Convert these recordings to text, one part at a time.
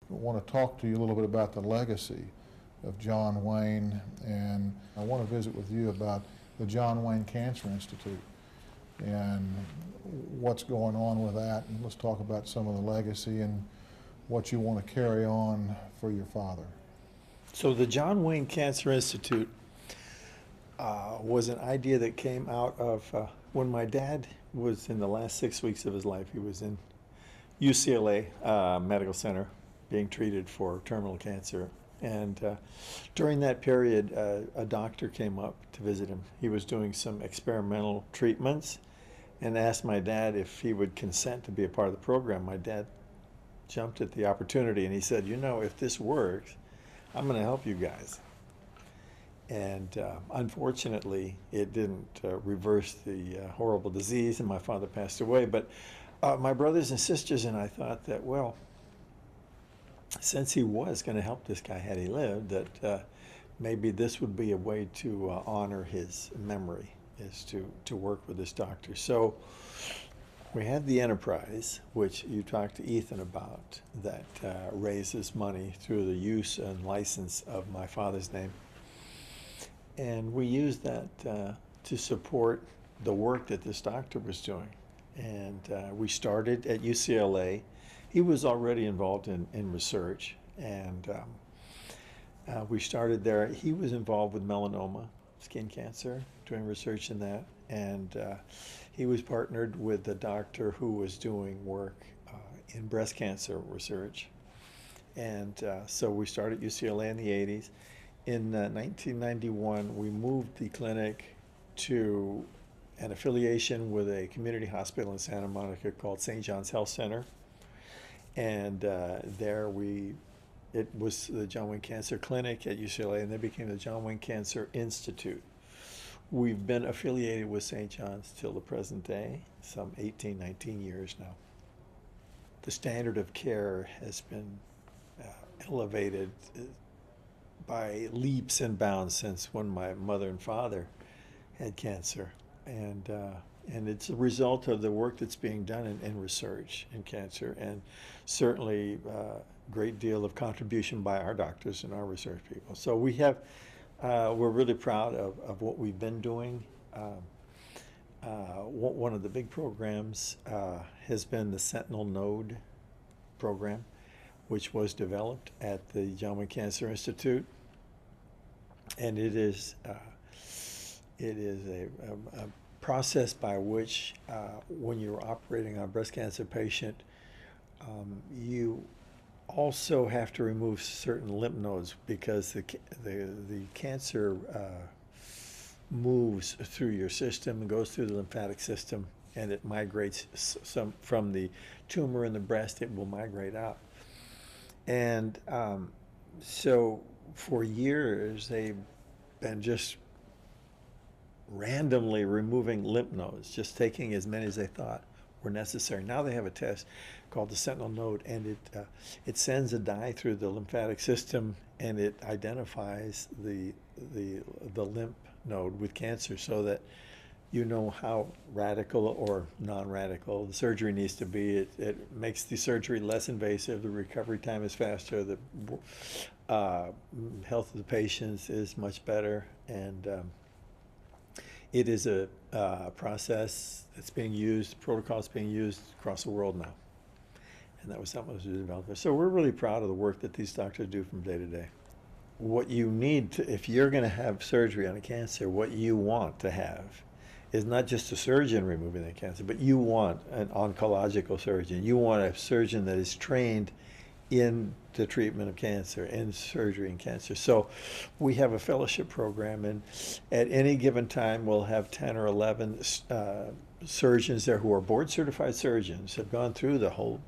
want to talk to you a little bit about the legacy of John Wayne, and I want to visit with you about the John Wayne Cancer Institute and what's going on with that. And let's talk about some of the legacy and what you want to carry on for your father. So the John Wayne Cancer Institute was an idea that came out of when my dad was in the last 6 weeks of his life. He was in UCLA Medical Center being treated for terminal cancer. And during that period, a doctor came up to visit him. He was doing some experimental treatments and asked my dad if he would consent to be a part of the program. My dad jumped at the opportunity and he said, you know, if this works, I'm going to help you guys. And unfortunately, it didn't reverse the horrible disease, and my father passed away. But my brothers and sisters and I thought that, well, since he was going to help this guy had he lived, that maybe this would be a way to honor his memory, is to work with this doctor. So we had the enterprise, which you talked to Ethan about, that raises money through the use and license of my father's name. And we used that to support the work that this doctor was doing. And we started at UCLA. He was already involved in research, and we started there. He was involved with melanoma, skin cancer, doing research in that. And he was partnered with a doctor who was doing work in breast cancer research. And so we started UCLA in the 80s. In 1991, we moved the clinic to an affiliation with a community hospital in Santa Monica called St. John's Health Center. And it was the John Wayne Cancer Clinic at UCLA, and then became the John Wayne Cancer Institute. We've been affiliated with St. John's till the present day, some 18, 19 years now. The standard of care has been elevated by leaps and bounds since when my mother and father had cancer. And it's a result of the work that's being done in research in cancer, and certainly a great deal of contribution by our doctors and our research people. So we're really proud of what we've been doing. One of the big programs has been the Sentinel Node program, which was developed at the John Wayne Cancer Institute. And it is a process by which, when you're operating on a breast cancer patient, you also have to remove certain lymph nodes, because the cancer moves through your system and goes through the lymphatic system, and it migrates some from the tumor in the breast. It will migrate out. And so for years, they've been just randomly removing lymph nodes, just taking as many as they thought were necessary. Now they have a test called the Sentinel Node, and it sends a dye through the lymphatic system, and it identifies the lymph node with cancer, so that you know how radical or non-radical the surgery needs to be. It makes the surgery less invasive, the recovery time is faster, the health of the patients is much better, and it is a process that's being used, protocols being used across the world now. And that was something that was developed there. So we're really proud of the work that these doctors do from day to day. What you need to, if you're going to have surgery on a cancer, what you want to have is not just a surgeon removing the cancer, but you want an oncological surgeon. You want a surgeon that is trained in the treatment of cancer, in surgery and cancer. So we have a fellowship program, and at any given time we'll have 10 or 11 surgeons there who are board certified surgeons, have gone through the whole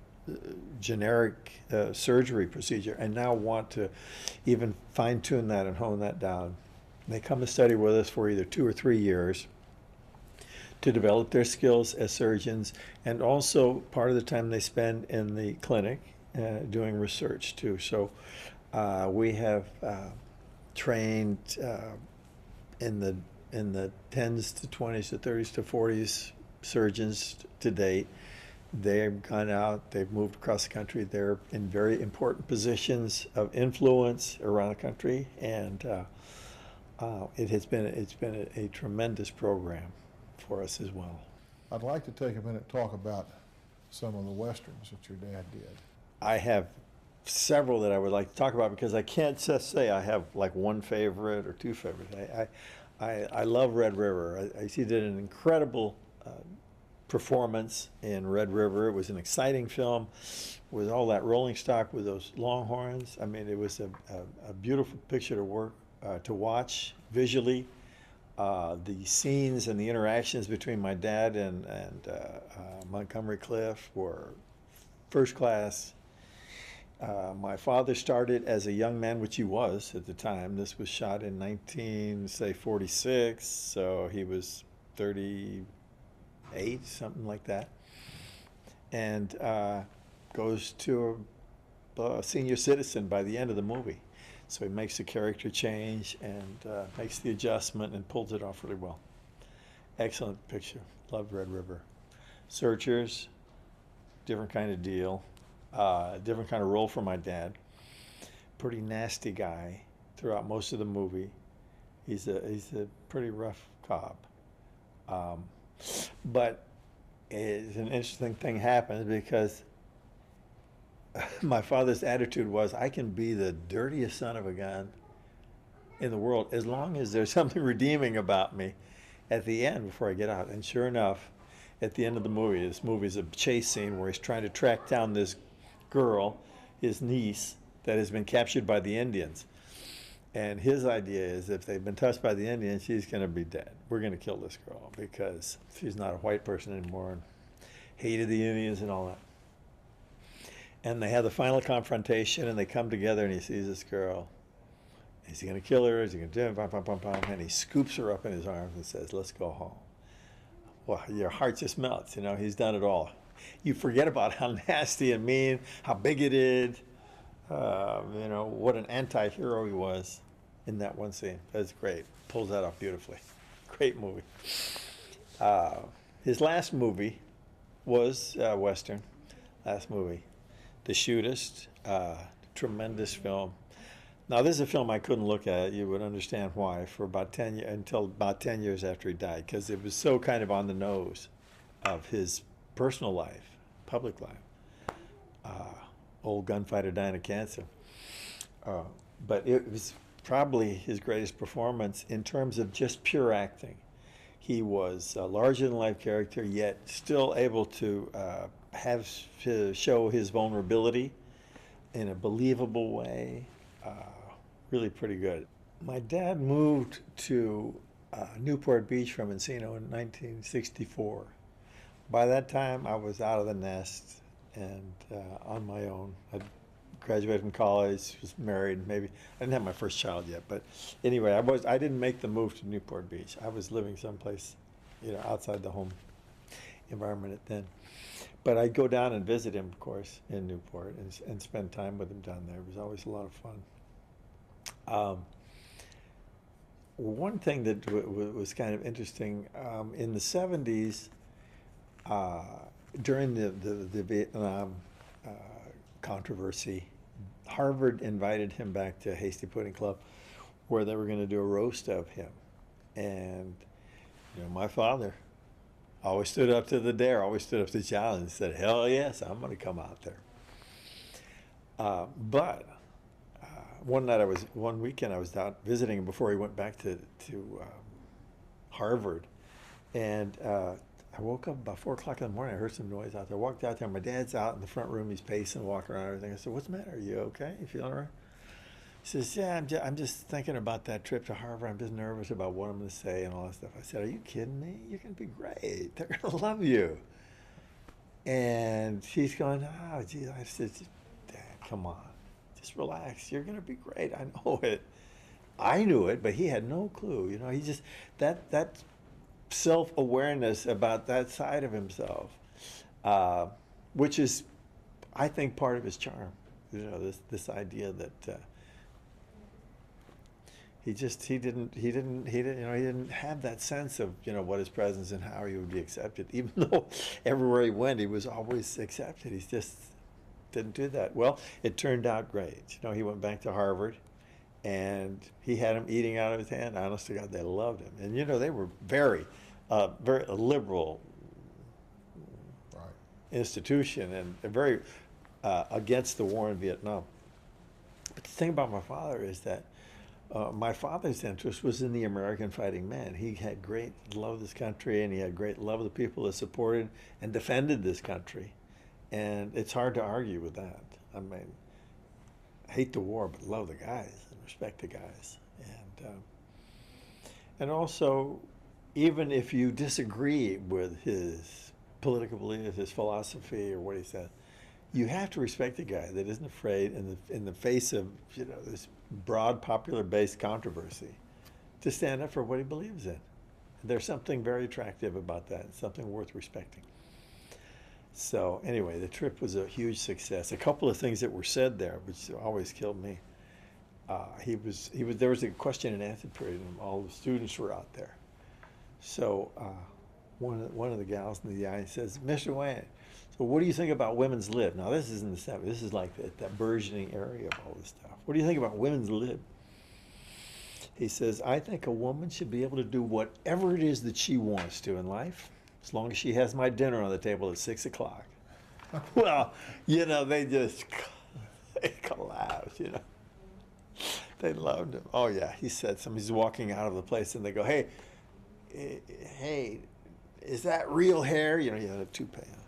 generic surgery procedure, and now want to even fine-tune that and hone that down. They come to study with us for either 2 or 3 years to develop their skills as surgeons, and also part of the time they spend in the clinic doing research too. So we have trained in the 10s to 20s to 30s to 40s surgeons to date, they've gone out, they've moved across the country. They're in very important positions of influence around the country, and it's been a tremendous program for us as well. I'd like to take a minute to talk about some of the westerns that your dad did. I have several that I would like to talk about because I can't just say I have like one favorite or two favorites. I love Red River. He did an incredible performance in Red River. It was an exciting film with all that rolling stock with those longhorns. I mean, it was a beautiful picture to watch visually. The scenes and the interactions between my dad and Montgomery Clift were first class. My father started as a young man, which he was at the time. This was shot in 1946, so he was 38, something like that, and goes to a senior citizen by the end of the movie. So he makes the character change and makes the adjustment and pulls it off really well. Excellent picture. Love Red River. Searchers, different kind of deal. Different kind of role for my dad. Pretty nasty guy throughout most of the movie. He's a pretty rough cop. But it's an interesting thing happens because my father's attitude was, I can be the dirtiest son of a gun in the world as long as there's something redeeming about me at the end before I get out. And sure enough, at the end of the movie, this movie is a chase scene where he's trying to track down this girl, his niece, that has been captured by the Indians. And his idea is if they've been touched by the Indians, she's going to be dead. We're going to kill this girl because she's not a white person anymore and hated the Indians and all that. And they have the final confrontation, and they come together, and he sees this girl. Is he going to kill her? Is he going to do it? Bum, bum, bum, bum. And he scoops her up in his arms and says, let's go home. Well, your heart just melts. You know, he's done it all. You forget about how nasty and mean, how bigoted, you know, what an anti-hero he was in that one scene. That's great. Pulls that off beautifully. Great movie. His last movie was Western. Last movie. The Shootist, tremendous film. Now, this is a film I couldn't look at. You would understand why for about 10 years, until about 10 years after he died, because it was so kind of on the nose of his personal life, public life. Old gunfighter dying of cancer. But it was probably his greatest performance in terms of just pure acting. He was a larger-than-life character, yet still able to show his vulnerability in a believable way. Really pretty good. My dad moved to Newport Beach from Encino in 1964. By that time, I was out of the nest and on my own. I'd graduated from college, was married, maybe. I didn't have my first child yet, but anyway, I didn't make the move to Newport Beach. I was living someplace, you know, outside the home environment then. But I'd go down and visit him, of course, in Newport and spend time with him down there. It was always a lot of fun. One thing that was kind of interesting, in the 70s, during the Vietnam controversy, Harvard invited him back to Hasty Pudding Club where they were going to do a roast of him. And, you know, my father always stood up to the dare, always stood up to the challenge and said, hell yes, I'm going to come out there. But one weekend I was out visiting him before he went back to Harvard. And I woke up about 4 o'clock in the morning. I heard some noise out there. I walked out there. My dad's out in the front room. He's pacing, walking around, everything. I said, what's the matter? Are you okay? You feeling all right? He says, yeah, I'm just thinking about that trip to Harvard. I'm just nervous about what I'm going to say and all that stuff. I said, are you kidding me? You're going to be great. They're going to love you. And he's going, oh, geez. I said, Dad, come on. Just relax. You're going to be great. I know it. I knew it, but he had no clue. You know, he just, that self-awareness about that side of himself, which is, I think, part of his charm. You know, this idea that He didn't have that sense of, what his presence and how he would be accepted. Even though everywhere he went, he was always accepted. He just didn't do that. Well, it turned out great. He went back to Harvard, and he had him eating out of his hand. Honest to God, they loved him. And they were very liberal Right. institution, and very against the war in Vietnam. But the thing about my father is that my father's interest was in the American fighting man. He had great love of this country, and he had great love of the people that supported and defended this country. And it's hard to argue with that. I mean, hate the war, but love the guys and respect the guys. And also, even if you disagree with his political beliefs, his philosophy, or what he said, you have to respect a guy that isn't afraid in the face of this broad popular based controversy to stand up for what he believes in. There's something very attractive about that, something worth respecting. So anyway, the trip was a huge success. A couple of things that were said there, which always killed me. There was a question and answer period, and all the students were out there. So one of the gals in the eye says, "Mr. Wayne, so what do you think about women's lib?" Now this is in the 70s. This is like that burgeoning area of all this stuff. What do you think about women's lib? He says, "I think a woman should be able to do whatever it is that she wants to in life, as long as she has my dinner on the table at 6 o'clock." Well, they just they collapsed, They loved him. Oh yeah, he said somebody's walking out of the place and they go, "Hey, is that real hair?" He had a toupee on.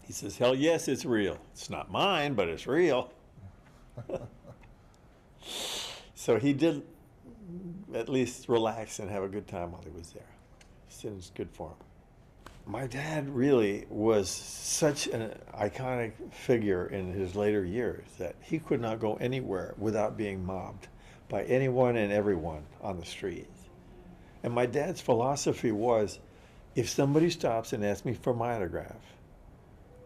He says, "Hell yes, it's real. It's not mine, but it's real." So he did at least relax and have a good time while he was there. It was good for him. My dad really was such an iconic figure in his later years that he could not go anywhere without being mobbed by anyone and everyone on the streets. And my dad's philosophy was, if somebody stops and asks me for my autograph,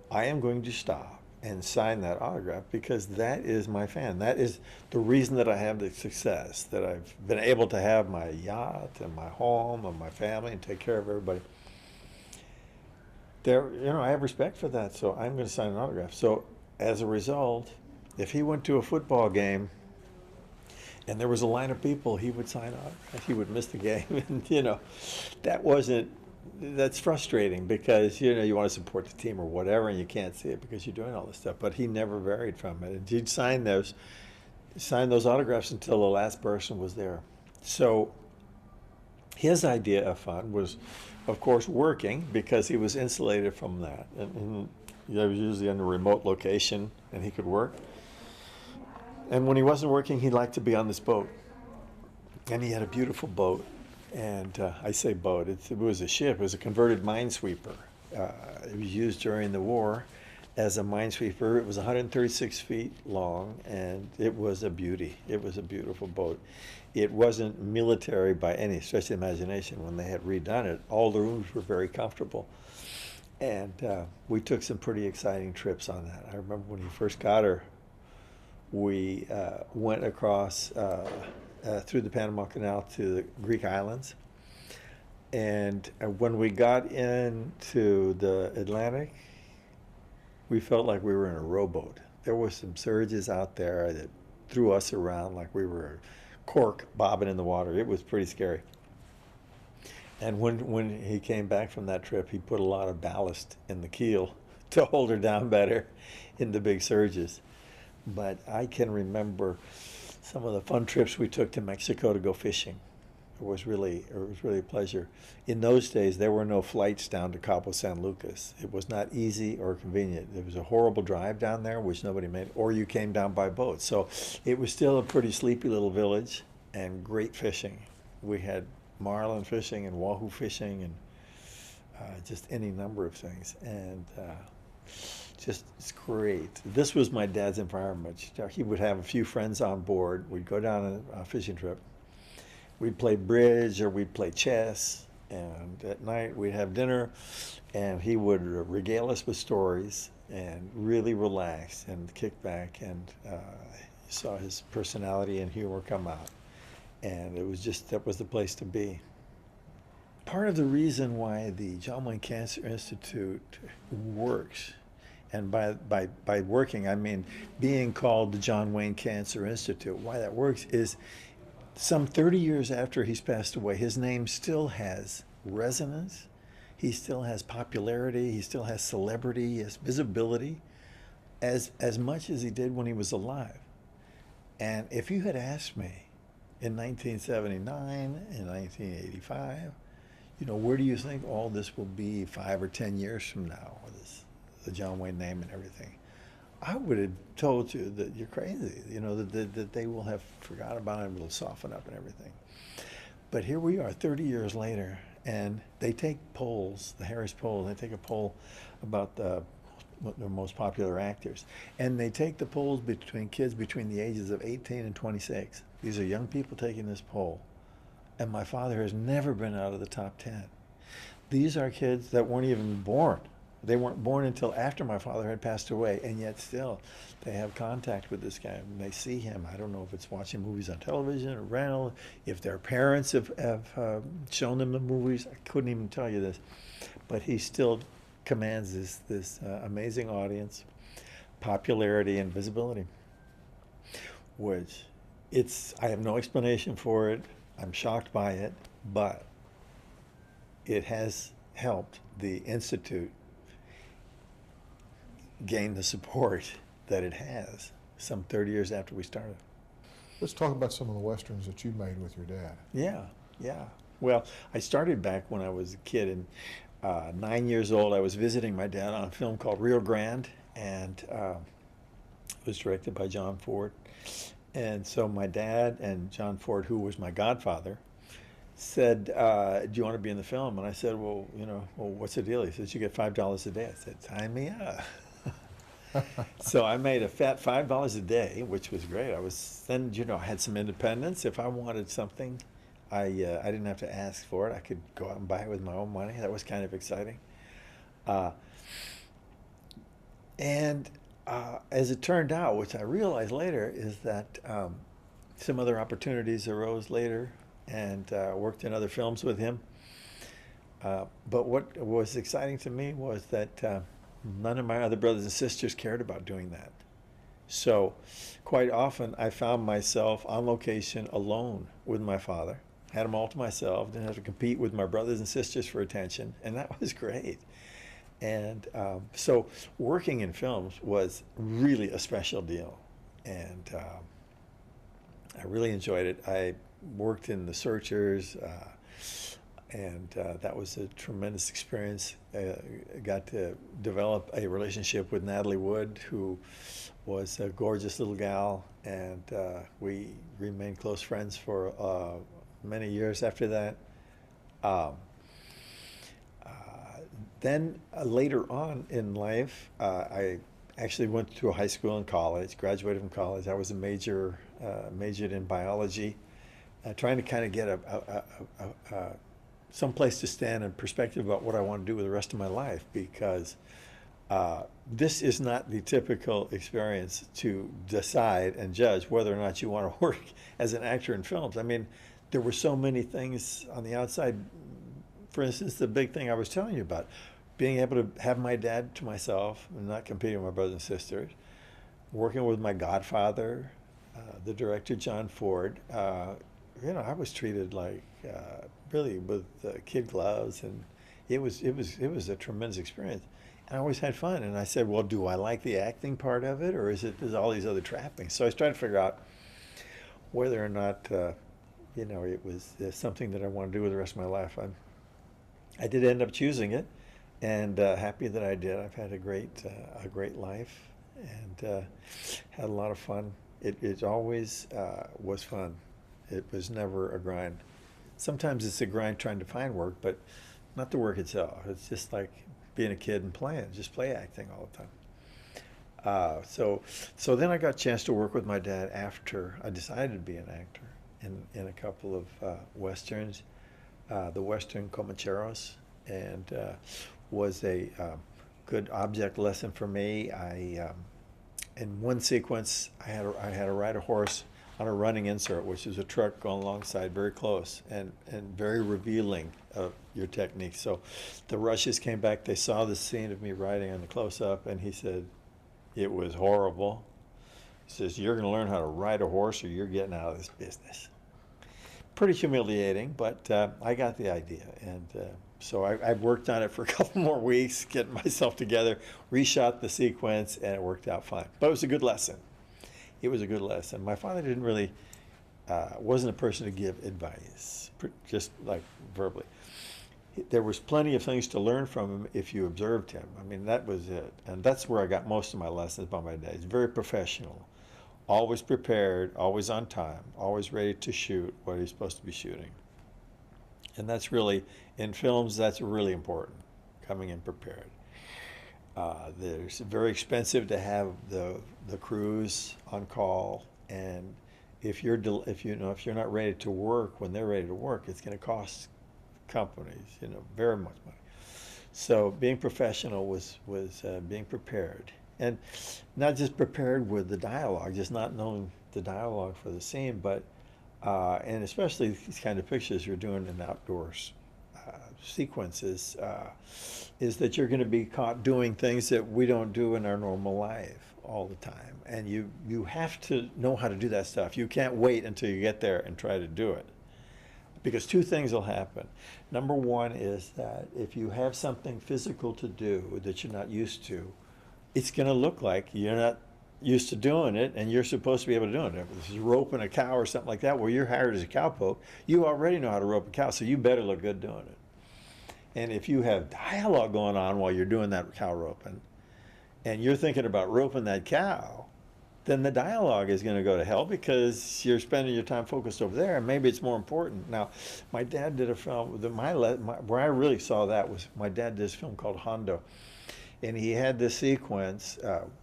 I am going to stop and sign that autograph, because that is my fan. That is the reason that I have the success, that I've been able to have my yacht and my home and my family and take care of everybody. I have respect for that, so I'm going to sign an autograph. So as a result, if he went to a football game and there was a line of people, he would sign autographs. He would miss the game, and that's frustrating, because you want to support the team or whatever, and you can't see it because you're doing all this stuff. But he never varied from it, and he'd sign those autographs until the last person was there. So his idea of fun was, of course, working, because he was insulated from that, and he was usually in a remote location and he could work. And when he wasn't working, he liked to be on this boat, and he had a beautiful boat. And I say boat, it was a ship. It was a converted minesweeper. It was used during the war as a minesweeper. It was 136 feet long, and it was a beauty. It was a beautiful boat. It wasn't military by any stretch of the imagination. When they had redone it, all the rooms were very comfortable. And we took some pretty exciting trips on that. I remember when he first got her, we went across through the Panama Canal to the Greek islands. And when we got into the Atlantic, we felt like we were in a rowboat. There were some surges out there that threw us around like we were a cork bobbing in the water. It was pretty scary. And when he came back from that trip, he put a lot of ballast in the keel to hold her down better in the big surges. But I can remember some of the fun trips we took to Mexico to go fishing. It was really a pleasure. In those days, there were no flights down to Cabo San Lucas. It was not easy or convenient. It was a horrible drive down there, which nobody made, or you came down by boat. So it was still a pretty sleepy little village, and great fishing. We had marlin fishing and wahoo fishing, and just any number of things. And it's great. This was my dad's environment. He would have a few friends on board. We'd go down on a fishing trip. We'd play bridge or we'd play chess, and at night we'd have dinner, and he would regale us with stories and really relax and kick back, and saw his personality and humor come out. and it was just, that was the place to be. Part of the reason why the John Wayne Cancer Institute works, and by working I mean being called the John Wayne Cancer Institute, why that works is some 30 years after he's passed away, his name still has resonance, he still has popularity, he still has celebrity, he has visibility, as much as he did when he was alive. And if you had asked me in 1979, in 1985, you know, where do you think all this will be 5 or 10 years from now, the John Wayne name and everything, I would have told you that you're crazy, you know, that they will have forgot about it, it'll soften up and everything. But here we are 30 years later, and they take polls, the Harris poll, they take a poll about the most popular actors, and they take the polls between kids between the ages of 18 and 26. These are young people taking this poll, and my father has never been out of the top 10. These are kids that weren't even born. They weren't born until after my father had passed away, and yet still they have contact with this guy and they see him. I don't know if it's watching movies on television or rental, if their parents have shown them the movies. I couldn't even tell you this, but he still commands this amazing audience, popularity and visibility, which I have no explanation for it. I'm shocked by it, but it has helped the Institute gain the support that it has some 30 years after we started. Let's talk about some of the Westerns that you made with your dad. Yeah. Well, I started back when I was a kid, and 9 years old, I was visiting my dad on a film called Rio Grande, and it was directed by John Ford. And so my dad and John Ford, who was my godfather, said, do you want to be in the film? And I said, well, what's the deal? He says, you get $5 a day. I said, sign me up. So I made a fat $5 a day, which was great. I had some independence. If I wanted something, I didn't have to ask for it. I could go out and buy it with my own money. That was kind of exciting. As it turned out, which I realized later, is that some other opportunities arose later, and worked in other films with him. But what was exciting to me was that none of my other brothers and sisters cared about doing that. So quite often I found myself on location alone with my father. Had them all to myself, didn't have to compete with my brothers and sisters for attention, and that was great. And so working in films was really a special deal, and I really enjoyed it. I worked in The Searchers, and that was a tremendous experience. Got to develop a relationship with Natalie Wood, who was a gorgeous little gal, and we remained close friends for many years after that. Then later on in life, I actually went to a high school and college, graduated from college. I was majored in biology, trying to kind of get some place to stand and perspective about what I want to do with the rest of my life, because this is not the typical experience to decide and judge whether or not you want to work as an actor in films. I mean, there were so many things on the outside. For instance, the big thing I was telling you about, being able to have my dad to myself and not competing with my brothers and sisters, working with my godfather, the director John Ford. I was treated like really with kid gloves, and it was a tremendous experience. And I always had fun. And I said, well, do I like the acting part of it, or is all these other trappings? So I was trying to figure out whether or not it was something that I want to do with the rest of my life. I did end up choosing it, and happy that I did. I've had a great life, and had a lot of fun. It always was fun. It was never a grind. Sometimes it's a grind trying to find work, but not the work itself. It's just like being a kid and playing, just play acting all the time. So then I got a chance to work with my dad after I decided to be an actor in a couple of westerns. The Western Comancheros, and was a good object lesson for me. In one sequence, I had to ride a horse on a running insert, which is a truck going alongside very close and very revealing of your technique. So the Rushes came back, they saw the scene of me riding on the close-up, and he said, it was horrible. He says, you're going to learn how to ride a horse or you're getting out of this business. Pretty humiliating, but I got the idea. And so I worked on it for a couple more weeks, getting myself together, reshot the sequence, and it worked out fine. But it was a good lesson. It was a good lesson. My father didn't really, wasn't a person to give advice, just like verbally. There was plenty of things to learn from him if you observed him. I mean, that was it. And that's where I got most of my lessons by my dad. He's very professional, always prepared, always on time, always ready to shoot what he's supposed to be shooting. And that's really, in films, that's really important, coming in prepared. It's very expensive to have the crews on call, and if you're not ready to work when they're ready to work, it's going to cost companies very much money. So being professional was being prepared, and not just prepared with the dialogue, just not knowing the dialogue for the scene, but and especially these kind of pictures you're doing in outdoors sequences, is that you're going to be caught doing things that we don't do in our normal life all the time, and you have to know how to do that stuff. You can't wait until you get there and try to do it, because two things will happen. Number one is that if you have something physical to do that you're not used to, it's going to look like you're not used to doing it, and you're supposed to be able to do it. If this is roping a cow or something like that, where you're hired as a cowpoke, you already know how to rope a cow, so you better look good doing it. And if you have dialogue going on while you're doing that cow roping, and you're thinking about roping that cow, then the dialogue is going to go to hell, because you're spending your time focused over there, and maybe it's more important. Now, my dad did a film, where I really saw that was, my dad did this film called Hondo, and he had this sequence,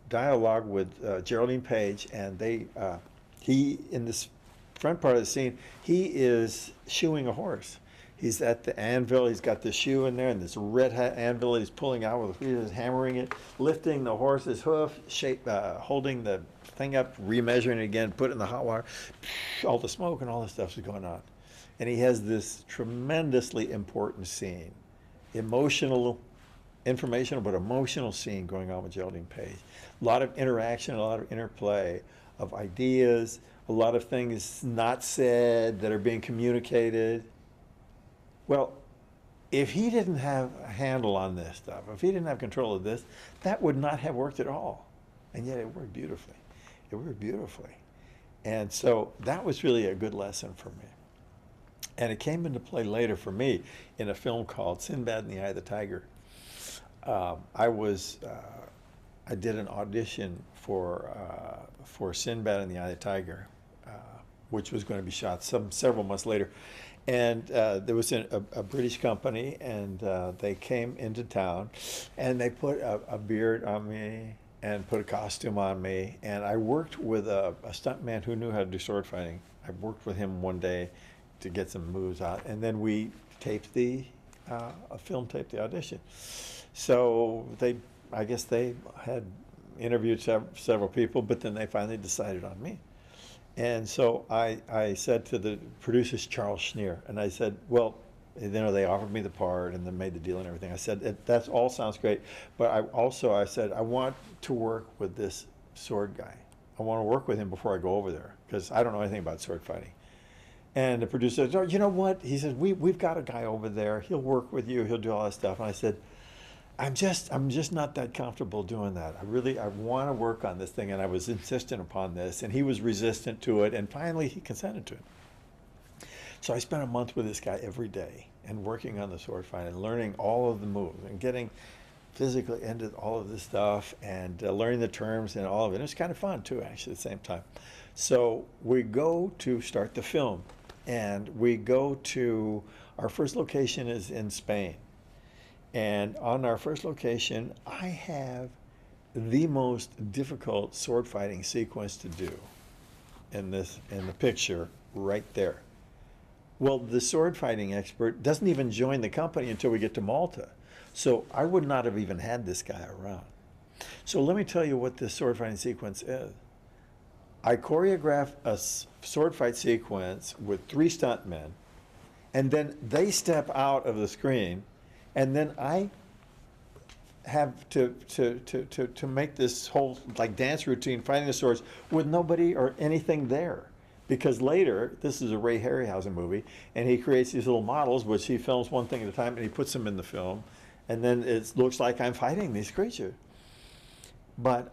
dialogue with Geraldine Page, and he, in this front part of the scene, he is shoeing a horse. He's at the anvil, he's got the shoe in there, and this red hat anvil he's pulling out with, he's hammering it, lifting the horse's hoof, holding the thing up, remeasuring it again, put it in the hot water, all the smoke and all this stuff is going on. And he has this tremendously important scene, informational but emotional scene going on with Geraldine Page. A lot of interaction, a lot of interplay of ideas, a lot of things not said that are being communicated. Well, if he didn't have a handle on this stuff, if he didn't have control of this, that would not have worked at all. And yet it worked beautifully. It worked beautifully. And so that was really a good lesson for me. And it came into play later for me in a film called Sinbad and the Eye of the Tiger. I did an audition for Sinbad and the Eye of the Tiger, which was going to be shot several months later. And there was a British company, and they came into town, and they put a beard on me and put a costume on me. And I worked with a stuntman who knew how to do sword fighting. I worked with him one day to get some moves out, and then we taped film taped the audition. So I guess they had interviewed several people, but then they finally decided on me. And so I said to the producers, Charles Schneer, and I said, well, they offered me the part and then made the deal and everything. I said, that all sounds great, but I said, I want to work with this sword guy. I want to work with him before I go over there, because I don't know anything about sword fighting. And the producer said, oh, you know what? He said, we've got a guy over there. He'll work with you. He'll do all that stuff. And I said, I'm just not that comfortable doing that. I want to work on this thing, and I was insistent upon this, and he was resistant to it, and finally he consented to it. So I spent a month with this guy every day and working on the sword fight and learning all of the moves and getting physically into all of this stuff and learning the terms and all of it. It was kind of fun too, actually, at the same time. So we go to start the film, and we go to, our first location is in Spain. And on our first location, I have the most difficult sword fighting sequence to do in the picture right there. Well, the sword fighting expert doesn't even join the company until we get to Malta. So I would not have even had this guy around. So let me tell you what this sword fighting sequence is. I choreograph a sword fight sequence with 3 stuntmen, and then they step out of the screen, and then I have to make this whole like dance routine, fighting the swords, with nobody or anything there. Because later, this is a Ray Harryhausen movie, and he creates these little models, which he films one thing at a time, and he puts them in the film, and then it looks like I'm fighting these creatures. But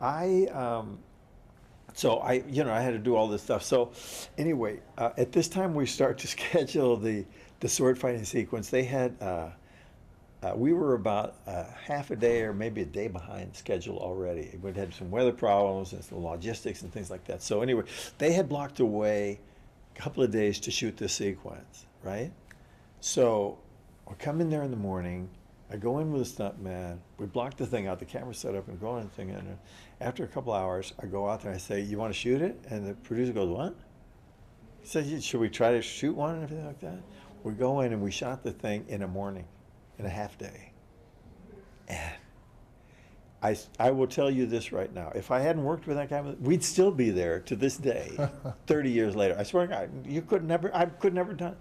so I had to do all this stuff. So anyway, at this time we start to schedule the sword fighting sequence. They had, we were about half a day or maybe a day behind schedule already. We'd had some weather problems and some logistics and things like that. So anyway, they had blocked away a couple of days to shoot this sequence, right? So I come in there in the morning. I go in with a stuntman. We block the thing out. The camera's set up and go in the thing. And after a couple hours, I go out there and I say, "You want to shoot it?" And the producer goes, "What?" He said, "Should we try to shoot one?" And everything like that. We go in and we shot the thing in a morning, in a half day. And I will tell you this right now. If I hadn't worked with that guy, we'd still be there to this day, 30 years later. I swear to God, I could never done it.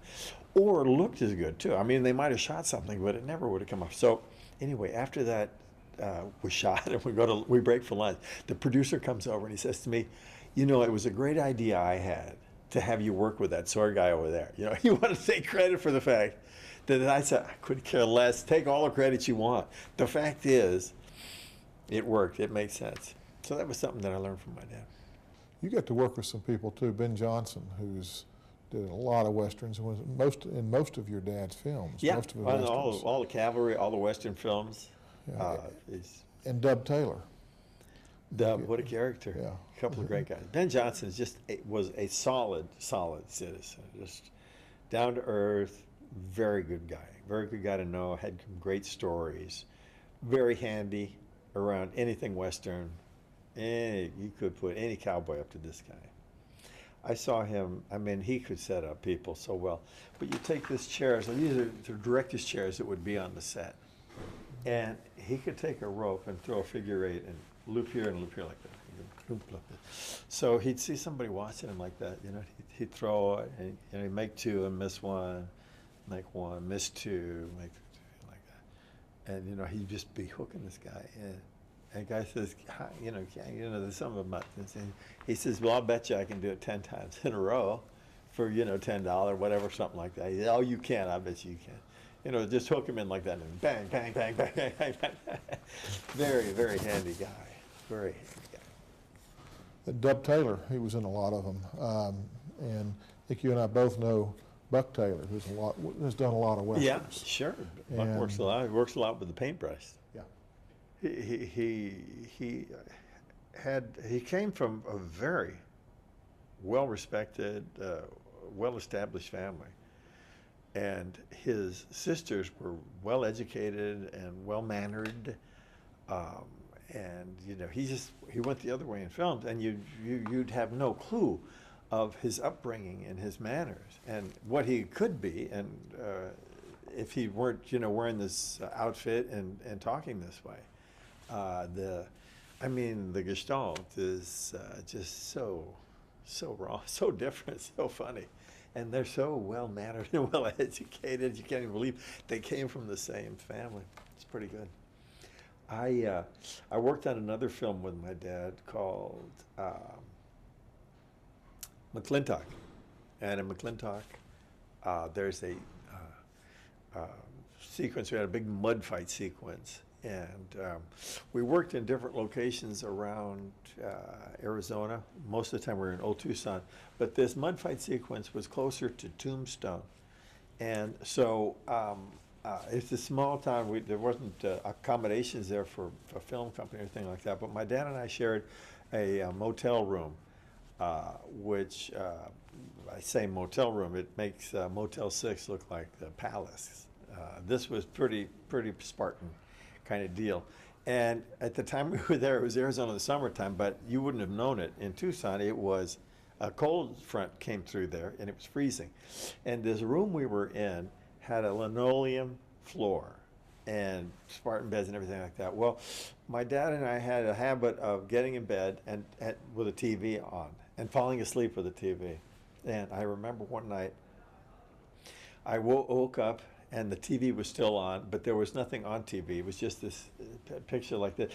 Or looked as good too. I mean, they might have shot something, but it never would have come off. So anyway, after that, we shot and we break for lunch. The producer comes over and he says to me, "It was a great idea I had to have you work with that sword guy over there." He wanted to take credit for the fact that I said, "I couldn't care less. Take all the credit you want." The fact is, it worked. It makes sense. So that was something that I learned from my dad. You got to work with some people too. Ben Johnson, who's did a lot of westerns and was in most of your dad's films. Yeah, most of his all the cavalry, all the western films. Yeah. And Dub Taylor. Dub, what a character. Yeah. A couple of great guys. Ben Johnson was a solid citizen. Just down to earth, very good guy. Very good guy to know, had some great stories. Very handy around anything western. You could put any cowboy up to this guy. I saw him, he could set up people so well. But you take this chair, so these are the director's chairs that would be on the set. And he could take a rope and throw a figure eight and loop here and loop here like that. So he'd see somebody watching him like that, he'd throw it, and he'd make two and miss one, make one, miss two, make two, like that. And, he'd just be hooking this guy. And the guy says, there's something about this. And he says, "Well, I'll bet you I can do it 10 times in a row for, $10, whatever, something like that." He said, "Oh, you can. I bet you can." Just hook him in like that and bang, bang, bang, bang, bang, bang, bang. Very, very handy guy. Very handy guy. Dub Taylor, he was in a lot of them. And I think you and I both know Buck Taylor, who's done a lot of westerns. Yeah, sure. Buck works a lot. He works a lot with the paintbrush. Yeah. He came from a very well-respected, well-established family, and his sisters were well-educated and well-mannered, and he went the other way in films, and you'd have no clue of his upbringing and his manners and what he could be, and if he weren't wearing this outfit and talking this way. The gestalt is just so raw, so different, so funny. And they're so well-mannered and well-educated, you can't even believe they came from the same family. It's pretty good. I worked on another film with my dad called McClintock. And in McClintock, there's a sequence, we had a big mud fight sequence. And we worked in different locations around Arizona. Most of the time we were in Old Tucson. But this mud fight sequence was closer to Tombstone. And so it's a small town. There wasn't accommodations there for a film company or anything like that. But my dad and I shared a motel room, which I say motel room. It makes Motel 6 look like the palace. This was pretty Spartan kind of deal. And at the time we were there, it was Arizona in the summertime, but you wouldn't have known it. In Tucson, it was a cold front came through there, and it was freezing. And this room we were in had a linoleum floor and Spartan beds and everything like that. Well, my dad and I had a habit of getting in bed and with a TV on. and falling asleep with the TV. And I remember one night I woke up and the TV was still on, but there was nothing on TV. It was just this picture like this.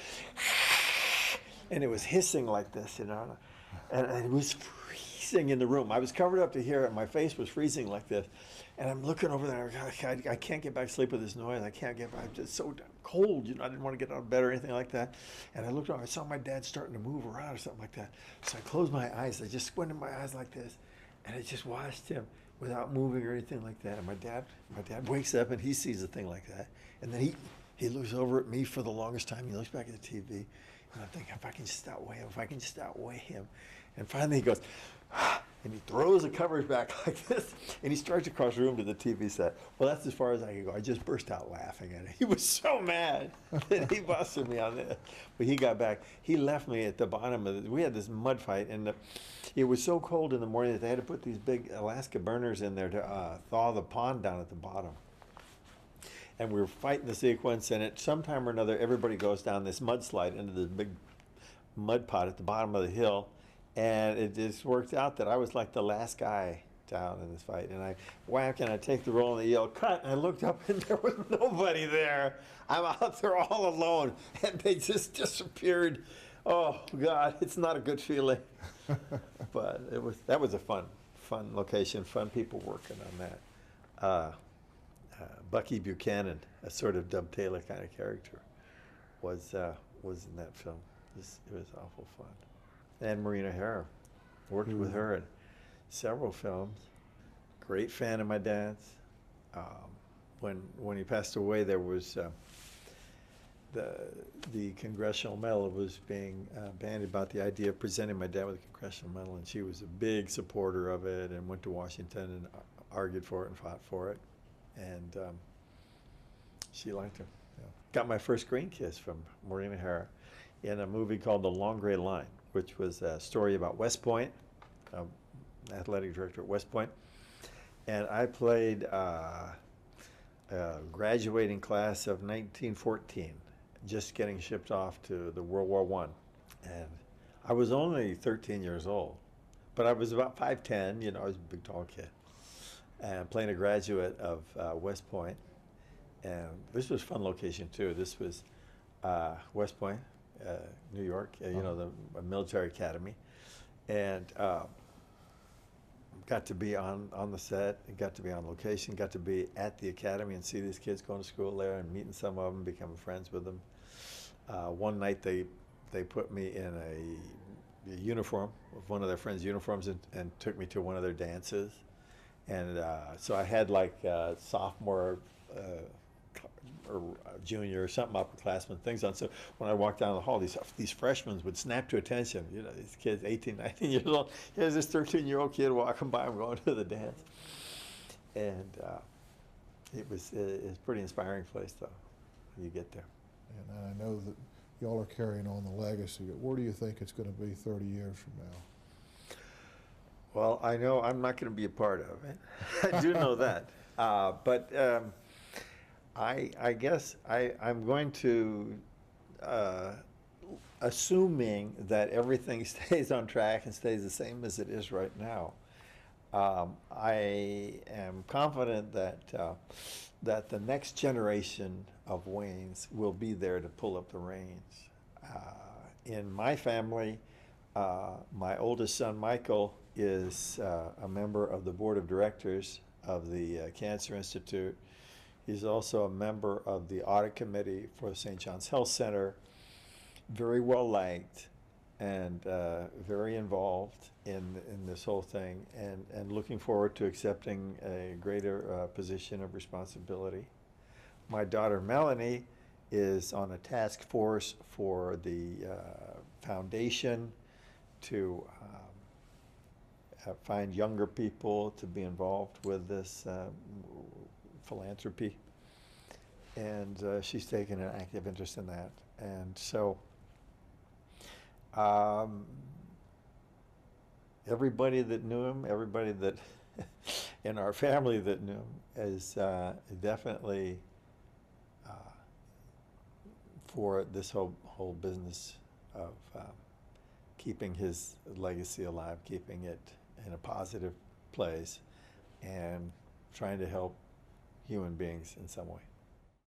And it was hissing like this, you know. And it was freezing in the room. I was covered up to here and my face was freezing like this. And I'm looking over there, I can't get back to sleep with this noise. I can't get back, I'm just so damn cold, you know. I didn't want to get out of bed or anything like that. And I looked over, I saw my dad starting to move around or something like that. So I closed my eyes, I just squinted my eyes like this. And I just watched him without moving or anything like that. And my dad wakes up and he sees a thing like that. And then he looks over at me for the longest time. He looks back at the TV. And I'm thinking, if I can just outweigh him, if I can just outweigh him. And finally he goes, and he throws the covers back like this, and he starts across the room to the TV set. Well, that's as far as I could go. I just burst out laughing at it. He was so mad that he busted me on this. But he got back. He left me at the bottom of we had this mud fight, and it was so cold in the morning that they had to put these big Alaska burners in there to thaw the pond down at the bottom. And we were fighting the sequence, and at some time or another, everybody goes down this mudslide into this big mud pot at the bottom of the hill. And it just worked out that I was like the last guy down in this fight. And I whack and I take the roll and they yell, cut. And I looked up and there was nobody there. I'm out there all alone. And they just disappeared. Oh, God, it's not a good feeling. But that was a fun location, fun people working on that. Bucky Buchanan, a sort of Dub Taylor kind of character, was in that film. It was awful fun. And Maureen O'Hara, worked with her in several films. Great fan of my dad's. When he passed away, there was the Congressional Medal was being bandied about the idea of presenting my dad with a Congressional Medal, and she was a big supporter of it and went to Washington and argued for it and fought for it. And she liked him. Yeah. Got my first screen kiss from Maureen O'Hara in a movie called The Long Gray Line, which was a story about West Point, athletic director at West Point. And I played a graduating class of 1914, just getting shipped off to the World War I. And I was only 13 years old, but I was about 5'10", you know, I was a big, tall kid. And playing a graduate of West Point. And this was a fun location, too. This was West Point, New York, you know, the military academy, and got to be on the set, and got to be on location, got to be at the academy and see these kids going to school there and meeting some of them, becoming friends with them. One night they put me in a uniform, of one of their friends' uniforms, and took me to one of their dances, and so I had like sophomore or junior or something upperclassmen things on. So when I walked down the hall, these freshmen would snap to attention. You know, these kids, 18, 19 years old. Here's this 13-year-old kid walking by. I'm going to the dance, and it was a pretty inspiring place, though. When you get there. And I know that y'all are carrying on the legacy. Where do you think it's going to be 30 years from now? Well, I know I'm not going to be a part of it. I do know that, but. I guess I'm going to, assuming that everything stays on track and stays the same as it is right now, I am confident that that the next generation of Waynes will be there to pull up the reins. In my family, my oldest son, Michael, is a member of the board of directors of the Cancer Institute. He's also a member of the audit committee for the St. John's Health Center, very well liked and very involved in this whole thing, and looking forward to accepting a greater position of responsibility. My daughter Melanie is on a task force for the foundation to find younger people to be involved with this philanthropy, and she's taken an active interest in that. And so everybody that knew him, everybody that in our family that knew him is definitely for this whole business of keeping his legacy alive, keeping it in a positive place, and trying to help human beings in some way.